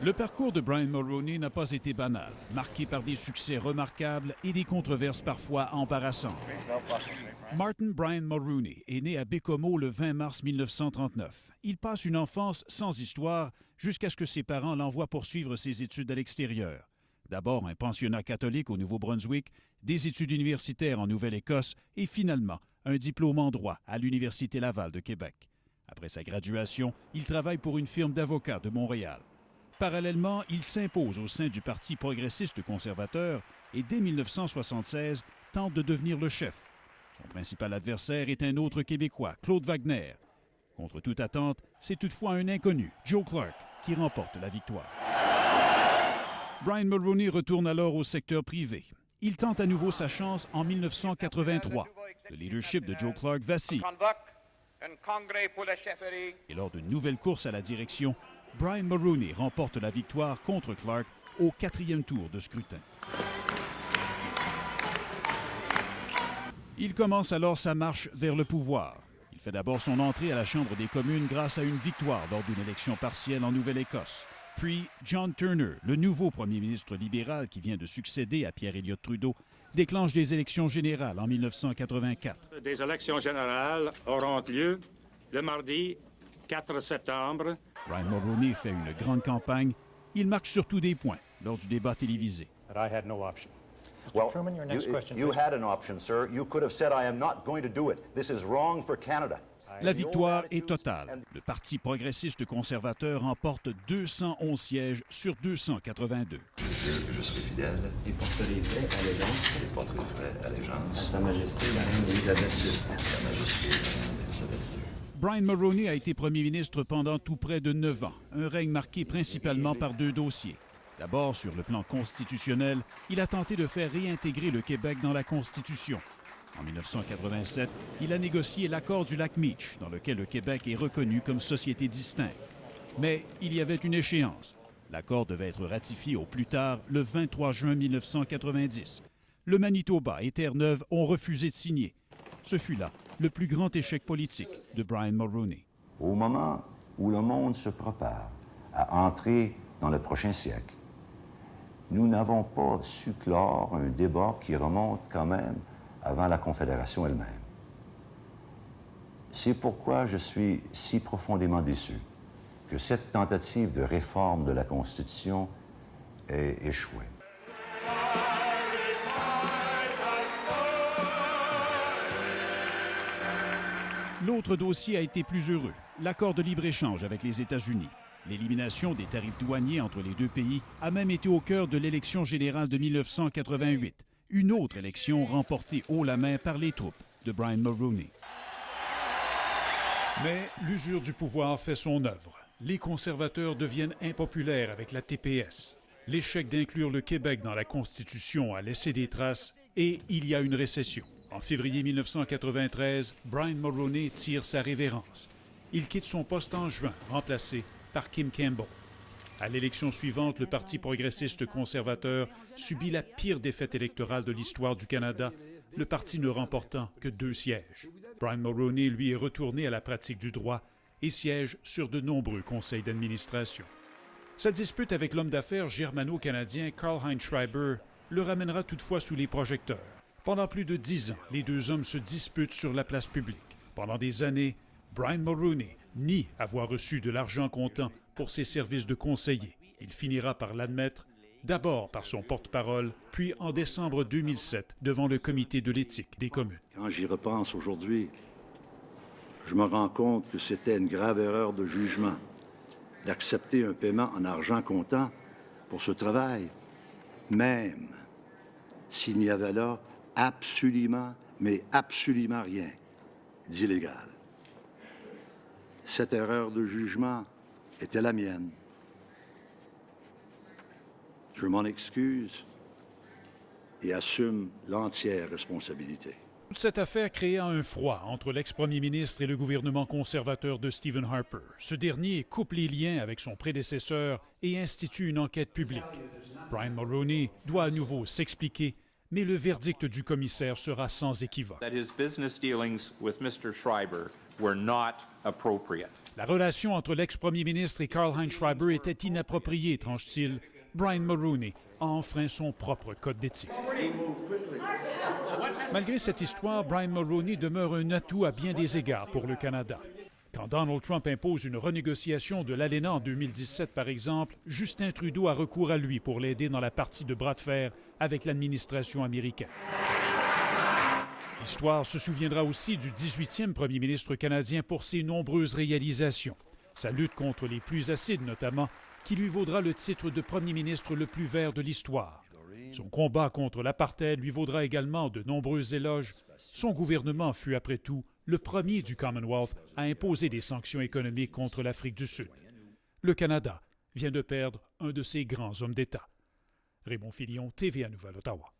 Le parcours de Brian Mulroney n'a pas été banal, marqué par des succès remarquables et des controverses parfois embarrassantes. Martin Brian Mulroney est né à Baie-Comeau le 20 mars 1939. Il passe une enfance sans histoire jusqu'à ce que ses parents l'envoient poursuivre ses études à l'extérieur. D'abord un pensionnat catholique au Nouveau-Brunswick, des études universitaires en Nouvelle-Écosse et finalement un diplôme en droit à l'Université Laval de Québec. Après sa graduation, il travaille pour une firme d'avocats de Montréal. Parallèlement, il s'impose au sein du Parti progressiste conservateur et dès 1976 tente de devenir le chef. Son principal adversaire est un autre Québécois, Claude Wagner. Contre toute attente, c'est toutefois un inconnu, Joe Clark, qui remporte la victoire. Brian Mulroney retourne alors au secteur privé. Il tente à nouveau sa chance en 1983. Le leadership de Joe Clark vacille. Et lors d'une nouvelle course à la direction, Brian Mulroney remporte la victoire contre Clark au 4e tour de scrutin. Il commence alors sa marche vers le pouvoir. Il fait d'abord son entrée à la Chambre des communes grâce à une victoire lors d'une élection partielle en Nouvelle-Écosse. Puis, John Turner, le nouveau premier ministre libéral qui vient de succéder à Pierre Elliott Trudeau, déclenche des élections générales en 1984. Des élections générales auront lieu le mardi 4 septembre. Brian Mulroney fait une grande campagne. Il marque surtout des points lors du débat télévisé. I had no option. Well, Truman, your next question, you please. had an option, sir. You could have said, I am not going to do it. This is wrong for Canada. La victoire est totale. Le Parti progressiste conservateur remporte 211 sièges sur 282. Je suis fidèle et porterai vraie allégeance et porterai vraie allégeance à Sa Majesté la Reine Élisabeth II. à Sa Majesté la Reine Élisabeth II. Brian Mulroney a été premier ministre pendant tout près de 9 ans, un règne marqué principalement par 2 dossiers. D'abord, sur le plan constitutionnel, il a tenté de faire réintégrer le Québec dans la Constitution. En 1987, il a négocié l'accord du lac Meech, dans lequel le Québec est reconnu comme société distincte. Mais il y avait une échéance. L'accord devait être ratifié au plus tard le 23 juin 1990. Le Manitoba et Terre-Neuve ont refusé de signer. Ce fut là le plus grand échec politique de Brian Mulroney. Au moment où le monde se prépare à entrer dans le prochain siècle, nous n'avons pas su clore un débat qui remonte quand même avant la Confédération elle-même. C'est pourquoi je suis si profondément déçu que cette tentative de réforme de la Constitution ait échoué. L'autre dossier a été plus heureux, l'accord de libre-échange avec les États-Unis. L'élimination des tarifs douaniers entre les deux pays a même été au cœur de l'élection générale de 1988, une autre élection remportée haut la main par les troupes de Brian Mulroney. Mais l'usure du pouvoir fait son œuvre. Les conservateurs deviennent impopulaires avec la TPS. L'échec d'inclure le Québec dans la Constitution a laissé des traces et il y a une récession. En février 1993, Brian Mulroney tire sa révérence. Il quitte son poste en juin, remplacé par Kim Campbell. À l'élection suivante, le Parti progressiste conservateur subit la pire défaite électorale de l'histoire du Canada, le parti ne remportant que 2 sièges. Brian Mulroney, lui, est retourné à la pratique du droit et siège sur de nombreux conseils d'administration. Sa dispute avec l'homme d'affaires germano-canadien Karl-Heinz Schreiber le ramènera toutefois sous les projecteurs. Pendant plus de 10 ans, les deux hommes se disputent sur la place publique. Pendant des années, Brian Mulroney nie avoir reçu de l'argent comptant pour ses services de conseiller. Il finira par l'admettre, d'abord par son porte-parole, puis en décembre 2007, devant le comité de l'éthique des communes. Quand j'y repense aujourd'hui, je me rends compte que c'était une grave erreur de jugement d'accepter un paiement en argent comptant pour ce travail, même s'il n'y avait là absolument, mais absolument rien d'illégal. Cette erreur de jugement était la mienne. Je m'en excuse et assume l'entière responsabilité. Cette affaire créa un froid entre l'ex-premier ministre et le gouvernement conservateur de Stephen Harper. Ce dernier coupe les liens avec son prédécesseur et institue une enquête publique. Brian Mulroney doit à nouveau s'expliquer, mais le verdict du commissaire sera sans équivoque. That his business dealings with Mr. Schreiber were not appropriate. La relation entre l'ex-premier ministre et Karl-Heinz Schreiber était inappropriée, tranche-t-il. Brian Mulroney a enfreint son propre code d'éthique. Malgré cette histoire, Brian Mulroney demeure un atout à bien des égards pour le Canada. Quand Donald Trump impose une renégociation de l'ALENA en 2017, par exemple, Justin Trudeau a recours à lui pour l'aider dans la partie de bras de fer avec l'administration américaine. L'histoire se souviendra aussi du 18e premier ministre canadien pour ses nombreuses réalisations. Sa lutte contre les pluies acides, notamment, qui lui vaudra le titre de premier ministre le plus vert de l'histoire. Son combat contre l'apartheid lui vaudra également de nombreux éloges. Son gouvernement fut, après tout, le premier du Commonwealth à imposer des sanctions économiques contre l'Afrique du Sud. Le Canada vient de perdre un de ses grands hommes d'État. Raymond Filion, TVA Nouvelle, Ottawa.